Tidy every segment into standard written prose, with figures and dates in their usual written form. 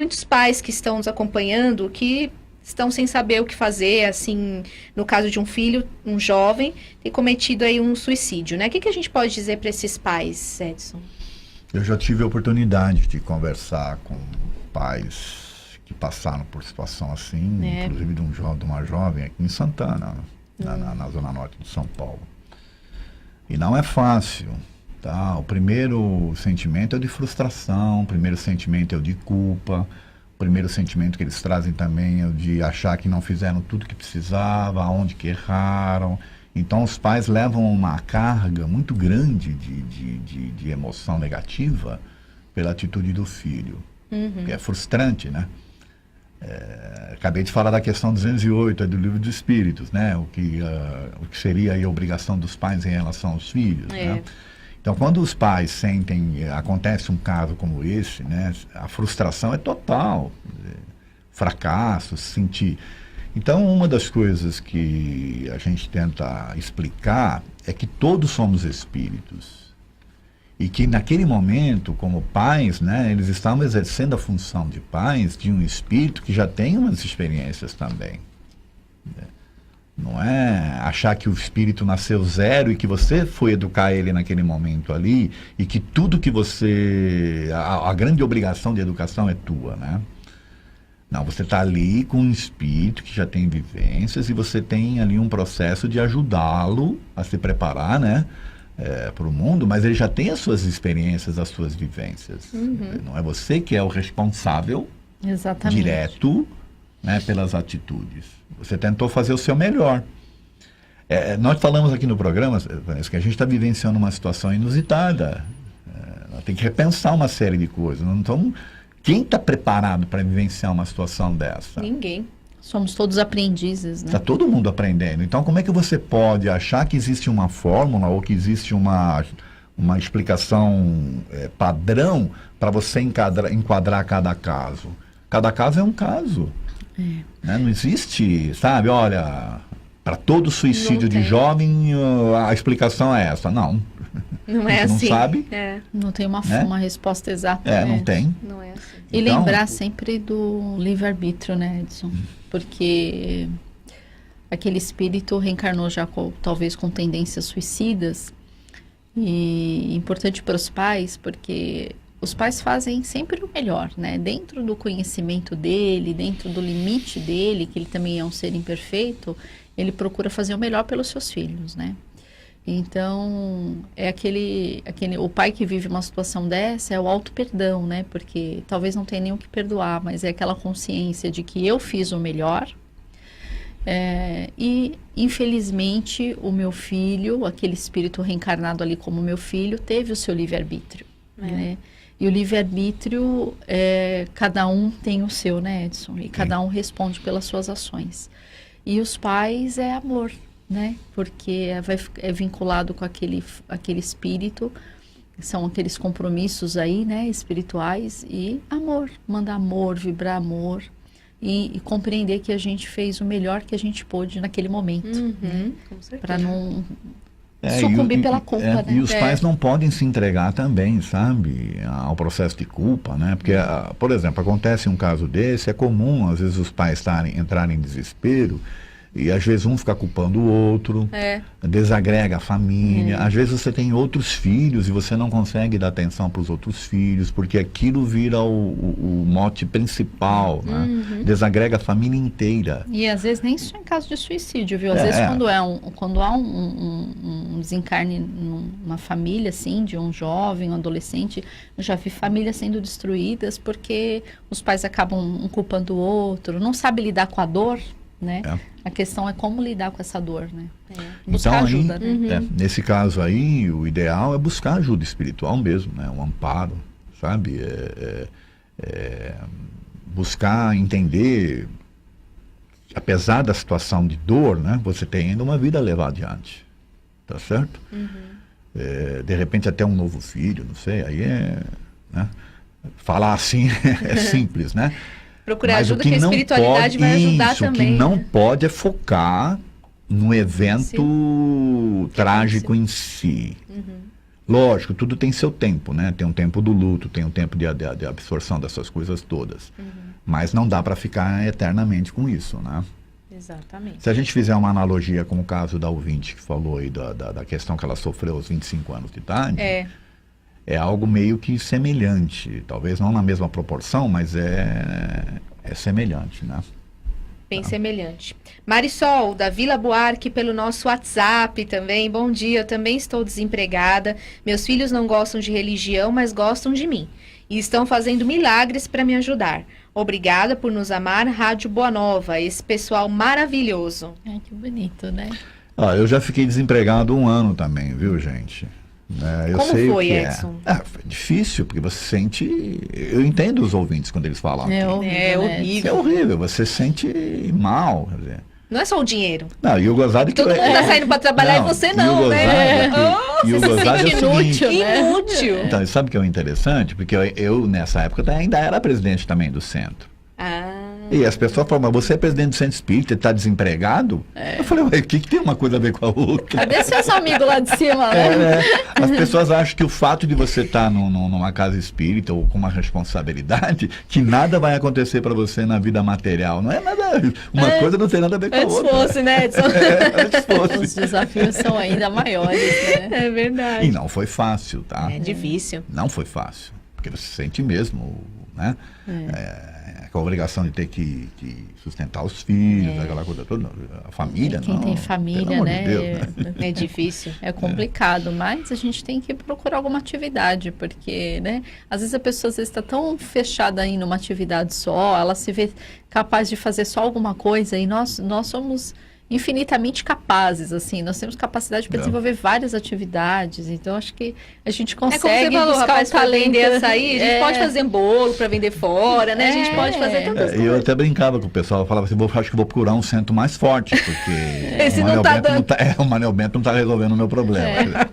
muitos pais que estão nos acompanhando que estão sem saber o que fazer, assim, no caso de um filho, um jovem, ter cometido aí um suicídio, né? O que a gente pode dizer para esses pais, Edson? Eu já tive a oportunidade de conversar com pais que passaram por situação assim, inclusive de uma jovem aqui em Santana, na zona norte de São Paulo. E não é fácil, tá? O primeiro sentimento é de frustração, o primeiro sentimento é o de culpa, o primeiro sentimento que eles trazem também é o de achar que não fizeram tudo que precisava, aonde que erraram. Então os pais levam uma carga muito grande de emoção negativa pela atitude do filho, que é frustrante, né? Acabei de falar da questão 208, é do Livro dos Espíritos, né? O que seria aí a obrigação dos pais em relação aos filhos, né? Então, quando os pais sentem, acontece um caso como esse, né? A frustração é total, fracasso, sentir. Então, uma das coisas que a gente tenta explicar é que todos somos espíritos. E que naquele momento, como pais, né, eles estavam exercendo a função de pais de um espírito que já tem umas experiências também. Não é achar que o espírito nasceu zero e que você foi educar ele naquele momento ali e que tudo que você... A grande obrigação de educação é tua, né? Não, você está ali com um espírito que já tem vivências e você tem ali um processo de ajudá-lo a se preparar, né? Para o mundo, mas ele já tem as suas experiências, as suas vivências. Não é você que é o responsável direto, né, pelas atitudes. Você tentou fazer o seu melhor. Nós falamos aqui no programa, Vanessa, que a gente está vivenciando uma situação inusitada. Tem que repensar uma série de coisas. Então, quem está preparado para vivenciar uma situação dessa? Ninguém. Somos todos aprendizes, né? Está todo mundo aprendendo. Então, como é que você pode achar que existe uma fórmula ou que existe uma explicação padrão para você enquadrar cada caso? Cada caso é um caso. Né? Não existe, sabe? Olha, para todo suicídio de jovem, a explicação é essa. Não. Não é assim. Não sabe. Não tem uma resposta exata. Não tem. Não é assim. E então, lembrar sempre do livre-arbítrio, né, Edson? Porque aquele espírito reencarnou já talvez com tendências suicidas. E importante para os pais, porque os pais fazem sempre o melhor, né? Dentro do conhecimento dele, dentro do limite dele, que ele também é um ser imperfeito, ele procura fazer o melhor pelos seus filhos, né? Então, o pai que vive uma situação dessa é o auto-perdão, né? Porque talvez não tenha nem o que perdoar, mas é aquela consciência de que eu fiz o melhor e, infelizmente, o meu filho, aquele espírito reencarnado ali como meu filho, teve o seu livre-arbítrio, né? E o livre-arbítrio, cada um tem o seu, né, Edson? E cada um responde pelas suas ações. E os pais é amor, né? Porque é vinculado com aquele espírito, são aqueles compromissos aí, né, espirituais, e amor, mandar amor, vibrar amor e compreender que a gente fez o melhor que a gente pôde naquele momento, né? Para não sucumbir pela culpa, né? E os pais não podem se entregar também, sabe, ao processo de culpa, né? Porque, por exemplo, acontece um caso desse, é comum às vezes os pais entrarem em desespero e às vezes um fica culpando o outro, desagrega a família. Às vezes você tem outros filhos e você não consegue dar atenção para os outros filhos, porque aquilo vira o mote principal, né? Desagrega a família inteira. E às vezes nem só em caso de suicídio, viu? Às vezes quando há um desencarne numa família, assim, de um jovem, um adolescente, eu já vi famílias sendo destruídas porque os pais acabam um culpando o outro, não sabe lidar com a dor, né? A questão é como lidar com essa dor, né? Buscar então, ajuda, né? Nesse caso aí, o ideal é buscar ajuda espiritual mesmo, né? Um amparo, sabe? Buscar entender, apesar da situação de dor, né? Você tem ainda uma vida a levar adiante, tá certo? De repente até um novo filho, não sei, aí né? Falar assim é simples, né? Procurar ajuda que a espiritualidade vai ajudar também. O que não pode é focar no evento trágico em si. Lógico, tudo tem seu tempo, né? Tem um tempo do luto, tem um tempo de absorção dessas coisas todas. Mas não dá para ficar eternamente com isso, né? Exatamente. Se a gente fizer uma analogia com o caso da ouvinte que falou aí da questão que ela sofreu aos 25 anos de idade, é algo meio que semelhante. Talvez não na mesma proporção, mas é semelhante, né? Bem semelhante. Marisol, da Vila Buarque, pelo nosso WhatsApp também. Bom dia, eu também estou desempregada. Meus filhos não gostam de religião, mas gostam de mim. E estão fazendo milagres para me ajudar. Obrigada por nos amar, Rádio Boa Nova, esse pessoal maravilhoso. Ai, que bonito, né? Eu já fiquei desempregado 1 ano também, viu, gente? Eu Como sei foi, o que Edson? Foi difícil, porque você sente... Eu entendo os ouvintes quando eles falam. É horrível. É horrível, você sente mal. Quer dizer. Não é só o dinheiro. Não, e o gozado que... Todo mundo tá saindo para trabalhar e você não, né? E o gozado é o seguinte... Inútil, né? Inútil. Então, sabe o que é o interessante? Porque eu nessa época, ainda era presidente também do centro. E as pessoas falam, mas você é presidente do centro espírita e está desempregado? Eu falei, ué, o que tem uma coisa a ver com a outra? Cadê seus amigos lá de cima, né? As pessoas acham que o fato de você estar numa casa espírita ou com uma responsabilidade, que nada vai acontecer para você na vida material. Não é nada. Uma coisa não tem nada a ver com a Antes outra. fosse, né, Edson? Antes fosse. Os desafios são ainda maiores, né? É verdade. E não foi fácil, tá? É difícil. Não foi fácil. Porque você sente mesmo, né? Com a obrigação de ter que sustentar os filhos, aquela coisa toda, a família, Quem não. tem família, pelo amor né? de Deus, né? É difícil. É complicado, mas a gente tem que procurar alguma atividade, porque, né? Às vezes a pessoa está tão fechada aí numa atividade só, ela se vê capaz de fazer só alguma coisa, e nós somos infinitamente capazes, assim, nós temos capacidade para desenvolver várias atividades, então acho que a gente consegue como você falou, buscar rapaz, o para talento. vender açaí, a gente pode fazer bolo para vender fora, né? A gente pode fazer tantas coisas. Eu até brincava com o pessoal, eu falava assim, acho que vou procurar um centro mais forte, porque Esse não tá dando. o Manuel Bento não está resolvendo o meu problema.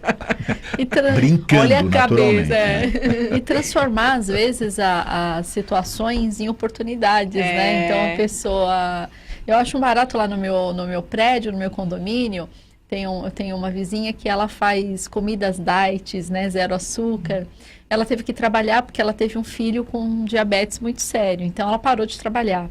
Brincando, Olha a naturalmente. cabeça, E transformar, às vezes, as situações em oportunidades, né? Então, a pessoa... Eu acho um barato lá no meu prédio, no meu condomínio, eu tenho uma vizinha que ela faz comidas diets, né? 0 açúcar. Ela teve que trabalhar porque ela teve um filho com diabetes muito sério, então ela parou de trabalhar.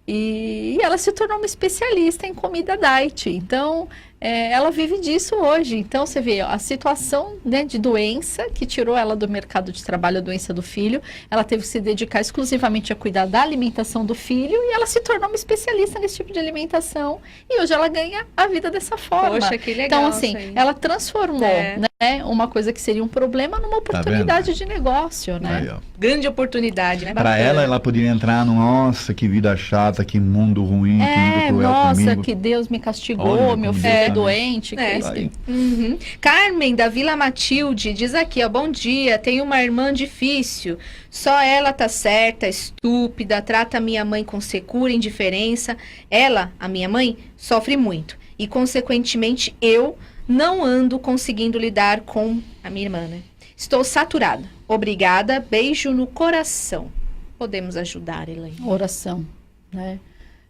E ela se tornou uma especialista em comida diet. Então, ela vive disso hoje. Então, você vê a situação, né, de doença que tirou ela do mercado de trabalho, a doença do filho. Ela teve que se dedicar exclusivamente a cuidar da alimentação do filho e ela se tornou uma especialista nesse tipo de alimentação. E hoje ela ganha a vida dessa forma. Poxa, que legal. Então, assim, ela transformou, né, uma coisa que seria um problema numa oportunidade de negócio, né? Aí, ó. Grande oportunidade, né? Para ela poderia entrar no, nossa, que vida chata, que mundo ruim, que mundo cruel nossa, comigo. que Deus me castigou, Olha, meu como filho Deus é tá doente. Que Aí. isso. Carmen, da Vila Matilde, diz aqui, ó, bom dia, tenho uma irmã difícil, só ela tá certa, estúpida, trata minha mãe com secura indiferença. Ela, a minha mãe, sofre muito e, consequentemente, eu não ando conseguindo lidar com a minha irmã, né? Estou saturada. Obrigada, beijo no coração. Podemos ajudar, Elaine. Oração, né?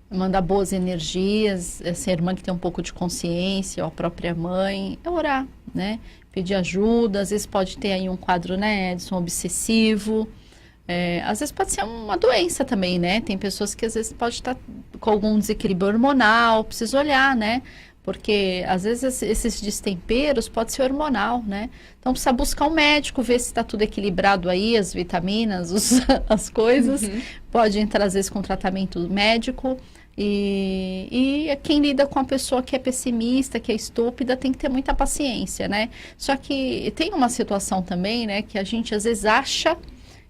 Mandar boas energias, essa irmã que tem um pouco de consciência, ou a própria mãe, é orar, né? Pedir ajuda, às vezes pode ter aí um quadro, né, Edson, obsessivo. Às vezes pode ser uma doença também, né? Tem pessoas que às vezes pode estar com algum desequilíbrio hormonal, precisa olhar, né? Porque, às vezes, esses destemperos pode ser hormonal, né? Então, precisa buscar um médico, ver se está tudo equilibrado aí, as vitaminas, as coisas. Pode entrar, às vezes, com tratamento médico. E quem lida com a pessoa que é pessimista, que é estúpida, tem que ter muita paciência, né? Só que tem uma situação também, né? Que a gente, às vezes, acha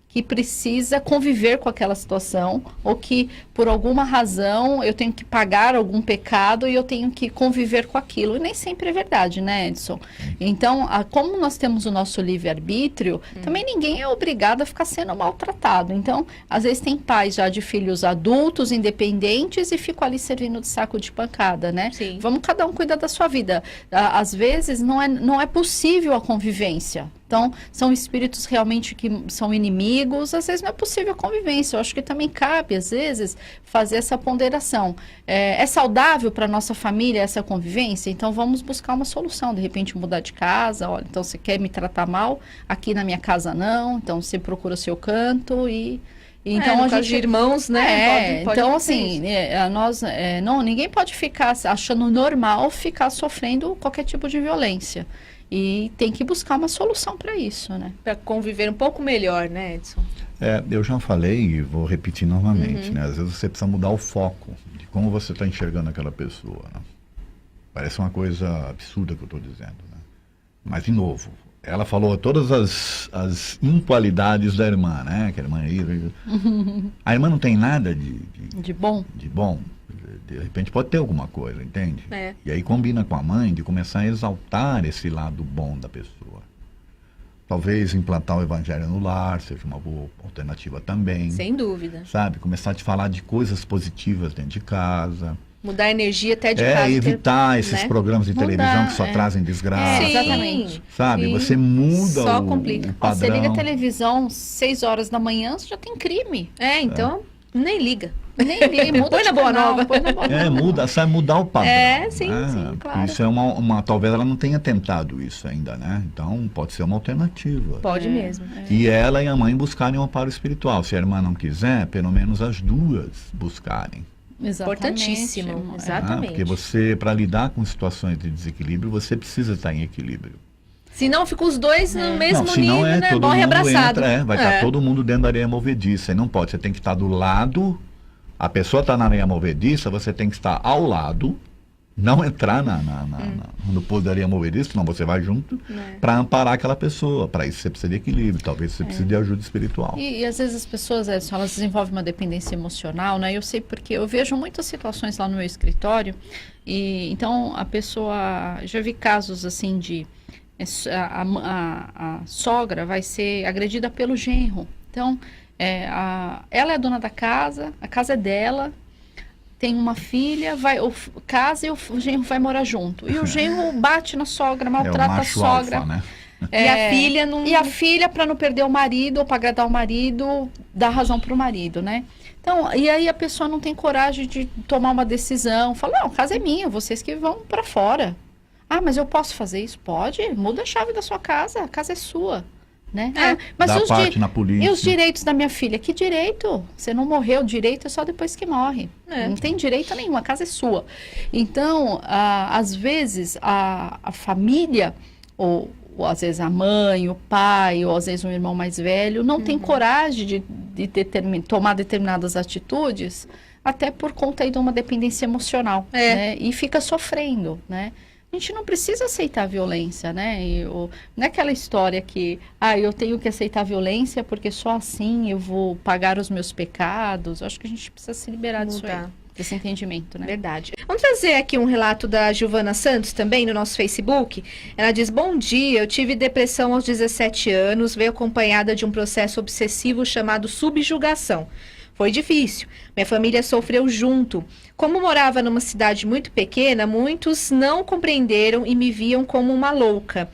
que precisa conviver com aquela situação, ou que por alguma razão eu tenho que pagar algum pecado e eu tenho que conviver com aquilo. E nem sempre é verdade, né, Edson? Então, como nós temos o nosso livre-arbítrio, também ninguém é obrigado a ficar sendo maltratado. Então, às vezes tem pais já de filhos adultos, independentes, e ficam ali servindo de saco de pancada, né? Sim. Vamos cada um cuidar da sua vida. Às vezes não é possível a convivência. Então, são espíritos realmente que são inimigos, às vezes não é possível a convivência. Eu acho que também cabe, às vezes, fazer essa ponderação. É saudável para a nossa família essa convivência? Então, vamos buscar uma solução. De repente, mudar de casa. Olha, então, você quer me tratar mal? Aqui na minha casa, não. Então, você procura o seu canto e... Então, a gente, de irmãos, né? Pode então, assim, ninguém pode ficar achando normal ficar sofrendo qualquer tipo de violência. E tem que buscar uma solução para isso, né? Para conviver um pouco melhor, né, Edson? Eu já falei e vou repetir novamente, né? Às vezes você precisa mudar o foco de como você está enxergando aquela pessoa, né? Parece uma coisa absurda que eu estou dizendo, né? Mas, de novo, ela falou todas as inqualidades da irmã, né? Que a irmã a irmã não tem nada de bom. De bom. De repente pode ter alguma coisa, entende? É. E aí combina com a mãe de começar a exaltar esse lado bom da pessoa. Talvez implantar o evangelho no lar seja uma boa alternativa também. Sem dúvida. Sabe? Começar a te falar de coisas positivas dentro de casa. Mudar a energia até de casa. Evitar esses programas de televisão que só trazem desgraça. Sim, exatamente. Sabe? Sim. Você muda Só o complica. padrão. Você liga a televisão 6 horas da manhã, você já tem crime. Então, nem liga. Nem liga, muda Põe na boa nova. Põe na boa nova. Sabe mudar o padrão. Sim, claro. Isso talvez ela não tenha tentado isso ainda, né? Então, pode ser uma alternativa. Pode mesmo. E ela e a mãe buscarem um amparo espiritual. Se a irmã não quiser, pelo menos as duas buscarem. Importantíssimo, exatamente. Porque você, para lidar com situações de desequilíbrio, você precisa estar em equilíbrio. Senão fica os dois no mesmo nível, né? Todo Morre mundo abraçado. Vai estar todo mundo dentro da areia movediça. E não pode, você tem que estar do lado. A pessoa está na areia movediça, você tem que estar ao lado, não entrar no poço da areia movediça, senão você vai junto, para amparar aquela pessoa. Para isso você precisa de equilíbrio, talvez você precise de ajuda espiritual. E às vezes as pessoas, elas desenvolvem uma dependência emocional, né? Eu sei porque eu vejo muitas situações lá no meu escritório, e então a pessoa, já vi casos assim de a sogra vai ser agredida pelo genro. Então, ela é a dona da casa, a casa é dela, tem uma filha, casa e o genro vai morar junto. E o genro bate na sogra, maltrata a sogra. Alfa, né? E a filha não... E a filha, para não perder o marido, ou para agradar o marido, dá razão para o marido, né? Então, e aí a pessoa não tem coragem de tomar uma decisão. Fala, não, a casa é minha, vocês que vão para fora. Ah, mas eu posso fazer isso? Pode, muda a chave da sua casa, a casa é sua. Né? Mas dá parte na polícia. E os direitos da minha filha? Que direito? Você não morreu, o direito é só depois que morre. Não tem direito nenhum, a casa é sua. Então, às vezes, a família, ou às vezes a mãe, o pai, ou às vezes um irmão mais velho, não tem coragem de tomar determinadas atitudes, até por conta aí de uma dependência emocional, né? E fica sofrendo, né? A gente não precisa aceitar a violência, né? Não é aquela história que, eu tenho que aceitar a violência porque só assim eu vou pagar os meus pecados. Eu acho que a gente precisa se liberar disso aí, desse entendimento, né? Verdade. Vamos trazer aqui um relato da Giovana Santos também no nosso Facebook. Ela diz, bom dia, eu tive depressão aos 17 anos, veio acompanhada de um processo obsessivo chamado subjugação. Foi difícil. Minha família sofreu junto. Como morava numa cidade muito pequena, muitos não compreenderam e me viam como uma louca.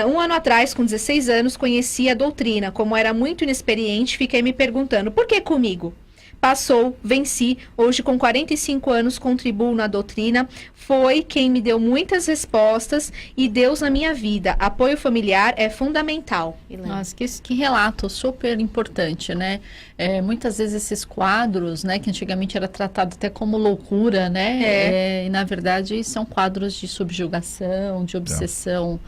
Um ano atrás, com 16 anos, conheci a doutrina. Como era muito inexperiente, fiquei me perguntando, por que comigo? Passou, venci. Hoje, com 45 anos, contribuo na doutrina. Foi quem me deu muitas respostas e Deus na minha vida. Apoio familiar é fundamental. Nossa, que relato super importante, né? Muitas vezes esses quadros, né, que antigamente era tratado até como loucura, né? E na verdade são quadros de subjugação, de obsessão.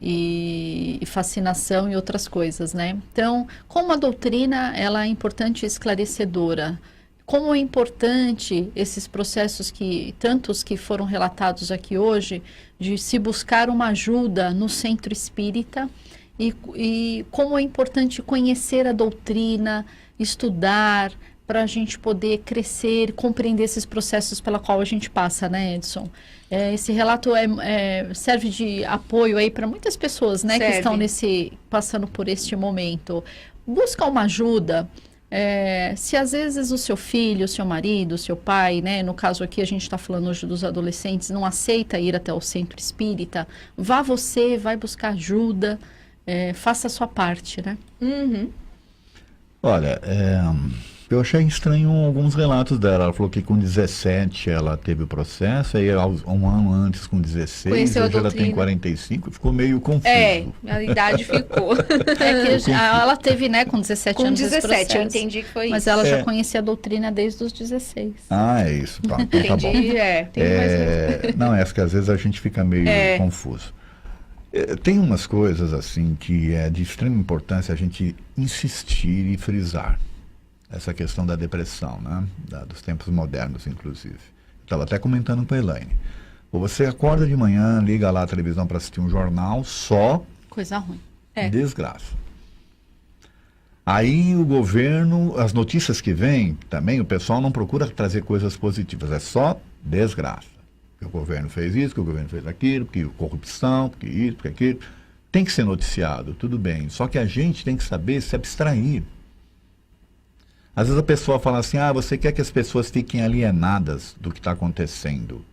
E fascinação e outras coisas, né? Então, como a doutrina, ela é importante e esclarecedora. Como é importante esses processos tantos que foram relatados aqui hoje, de se buscar uma ajuda no centro espírita, e como é importante conhecer a doutrina, estudar, para a gente poder crescer, compreender esses processos pela qual a gente passa, né, Edson? Esse relato serve de apoio aí para muitas pessoas, né, que estão passando por este momento. Busca uma ajuda. Se às vezes o seu filho, o seu marido, o seu pai, né, no caso aqui a gente está falando hoje dos adolescentes, não aceita ir até o centro espírita, vai buscar ajuda. faça a sua parte, né? Uhum. Olha, eu achei estranho alguns relatos dela. Ela falou que com 17 ela teve o processo, aí um ano antes com 16, Conheceu a hoje ela tem doutrina. 45, ficou meio confuso. A idade ficou. Ela teve, né, com 17 Com anos esse 17, eu processo. entendi que foi Mas isso. ela já conhecia a doutrina desde os 16. Ah, é isso. Tá, então tá bom. Entendi, tem mais Não, é que às vezes a gente fica meio confuso. Tem umas coisas assim que é de extrema importância a gente insistir e frisar. Essa questão da depressão, né? Dos tempos modernos, inclusive. Estava até comentando com a Elaine. Você acorda de manhã, liga lá a televisão para assistir um jornal, só Coisa ruim. desgraça. Aí o governo, as notícias que vêm, também o pessoal não procura trazer coisas positivas, é só desgraça. Que o governo fez isso, que o governo fez aquilo, que corrupção, que isso, que aquilo. Tem que ser noticiado, tudo bem. Só que a gente tem que saber se abstrair. Às vezes a pessoa fala assim, você quer que as pessoas fiquem alienadas do que está acontecendo.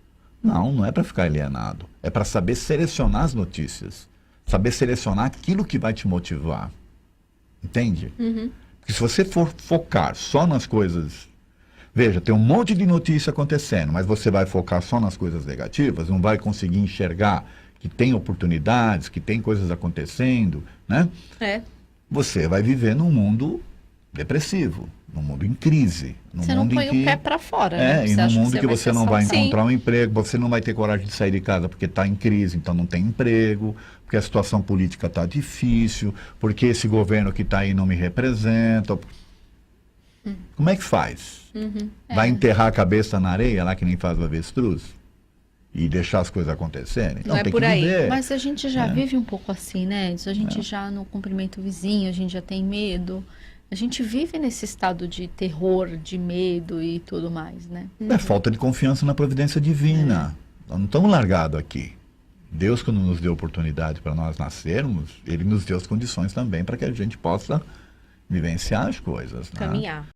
Não, não é para ficar alienado. É para saber selecionar as notícias. Saber selecionar aquilo que vai te motivar. Entende? Porque se você for focar só nas coisas... Veja, tem um monte de notícia acontecendo, mas você vai focar só nas coisas negativas, não vai conseguir enxergar que tem oportunidades, que tem coisas acontecendo, né? Você vai viver num mundo depressivo, num mundo em crise. Você não põe o pé para fora, né? E num mundo que você não vai salvado. encontrar um emprego, você não vai ter coragem de sair de casa porque está em crise, então não tem emprego, porque a situação política está difícil, porque esse governo que está aí não me representa. Como é que faz? Vai enterrar a cabeça na areia, lá que nem faz o avestruz? E deixar as coisas acontecerem? Não é tem por que aí. viver. Mas a gente já vive um pouco assim, né, Edson? A gente já no cumprimento vizinho, a gente já tem medo. A gente vive nesse estado de terror, de medo e tudo mais, né? É falta de confiança na providência divina. Nós não estamos largados aqui. Deus, quando nos deu oportunidade para nós nascermos, Ele nos deu as condições também para que a gente possa vivenciar as coisas. Né? Caminhar.